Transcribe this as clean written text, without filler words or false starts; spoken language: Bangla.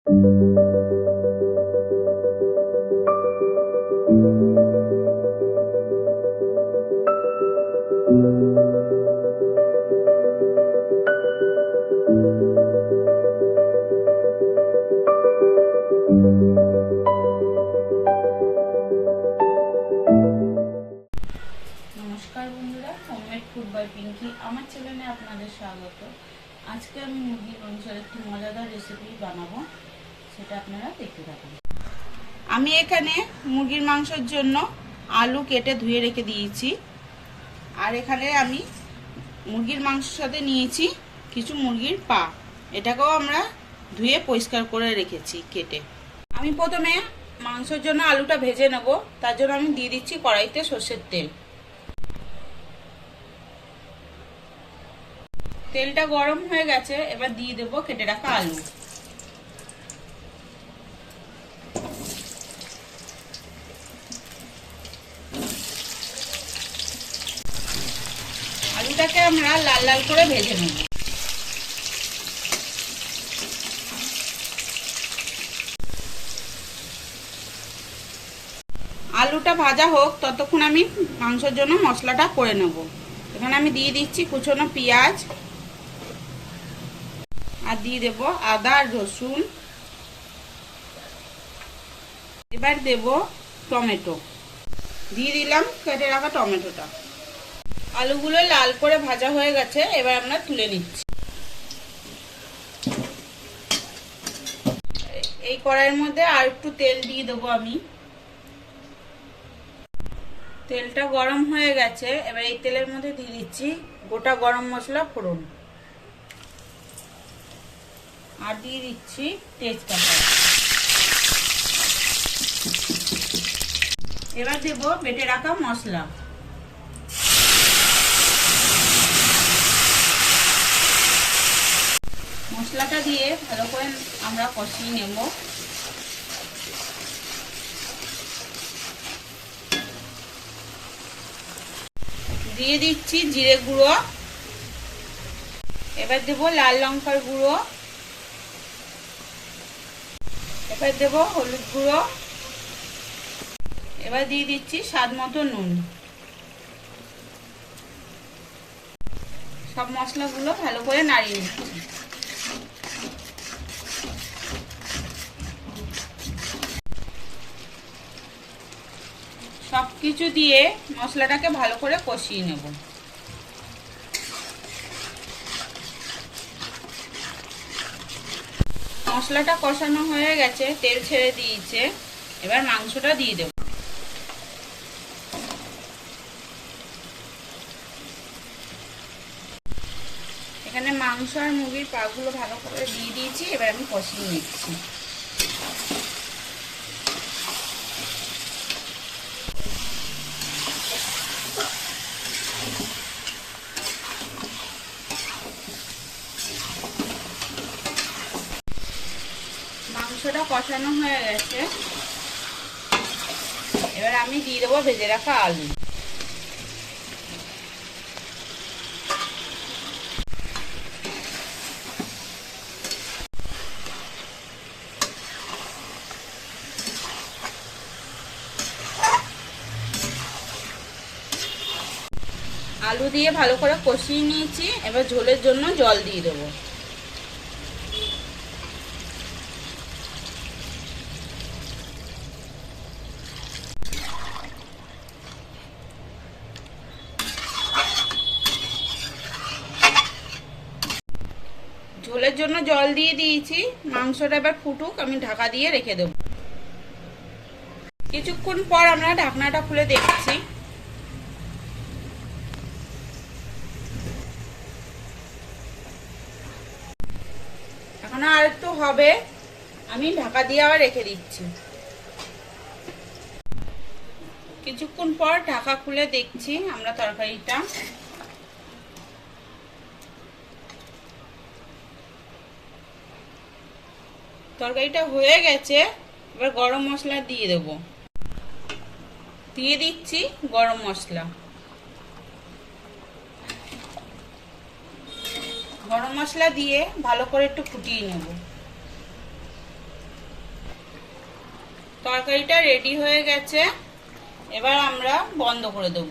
বন্ধুরা, হোমমেড ফুড বাই পিঙ্কি আমার চ্যানেলে আপনাদের স্বাগত। আজকে আমি মুরগির মাংসের একটি মজাদার রেসিপি বানাবো, সেটা আপনারা দেখতে থাকুন। আমি এখানে মুরগির মাংসের জন্য আলু কেটে ধুয়ে রেখে দিয়েছি। আর এখানে আমি মুরগির মাংসের সাথে নিয়েছি কিছু মুরগির পা, এটাকেও আমরা ধুয়ে পরিষ্কার করে রেখেছি কেটে। আমি প্রথমে মাংসের জন্য আলুটা ভেজে নেব, তার জন্য আমি দিয়ে দিচ্ছি কড়াইতে সর্ষের তেল। তেলটা গরম হয়ে গেছে, এবার দিয়ে দেবো কেটে রাখা আলু। আলুটাকে আমরা লাল লাল করে ভেজে নেব। আলুটা ভাজা হোক, ততক্ষণ আমি মাংসের জন্য মশলাটা করে নেব। এখানে আমি দিয়ে দিচ্ছি কুচনো পেঁয়াজ, আর দিয়ে দেব আদা আর রসুন। এবার দেব টমেটো, দিয়ে দিলাম কেটে রাখা টমেটোটা। আলুগুলো লাল করে ভাজা হয়ে গেছে, এবার আমরা তুলে নিচ্ছি। এই কড়াইয়ের মধ্যে আর একটু তেল দিয়ে দেবো আমি। তেলটা গরম হয়ে গেছে, এবার এই তেলের মধ্যে দিয়ে দিচ্ছি গোটা গরম মশলা ফোড়ন, আর দিয়ে দিচ্ছি তেজপাতা। এবার দেব বেটে রাখা মশলা। মশলাটা দিয়ে ভালো করে আমরা কষিয়ে নেব। দিয়ে দিচ্ছি জিরে গুঁড়ো, এবার দেব লাল লঙ্কার গুঁড়ো, এবার দেব হলুদ গুঁড়ো, এবার দিয়ে দিচ্ছি স্বাদ মতো নুন। সব মশলাগুলো ভালো করে নাড়িয়ে নিচ্ছি। সবকিছু দিয়ে মশলাটাকে ভালো করে কষিয়ে নেব। মশলাটা কষানো হয়ে গেছে, তেল ছেড়ে দিয়েছে, এবার মাংসটা দিয়ে দেব। এখানে মাংস আর মুরগির পাগুলো ভালো করে দিয়ে দিয়েছি, এবার আমি কষিয়ে নিচ্ছি। মাংসটা কষানো হয়ে গেছে, এবার আমি দিয়ে দেবো ভেজে রাখা আলু। আলু দিয়ে ভালো করে কষিয়ে নিয়েছি, এবার ঝোলের জন্য জল দিয়ে দেবো। ঝোলের জন্য জল দিয়ে দিয়েছি, মাংসটা এবার ফুটুক, আমি ঢাকা দিয়ে রেখে দেব। কিছুক্ষণ পর আমরা ঢাকনাটা খুলে দেখছি। এখন আর একটু হবে, আমি ঢাকা দিয়ে আবার রেখে দিচ্ছি। কিছুক্ষণ পর ঢাকা খুলে দেখছি আমরা তরকারিটা। তরকারিটা হয়ে গেছে, এবার গরম মশলা দিয়ে দেব। দিয়ে দিচ্ছি গরম মশলা। গরম মশলা দিয়ে ভালো করে একটু ফুটিয়ে নেব। তরকারিটা রেডি হয়ে গেছে, এবার আমরা বন্ধ করে দেবো।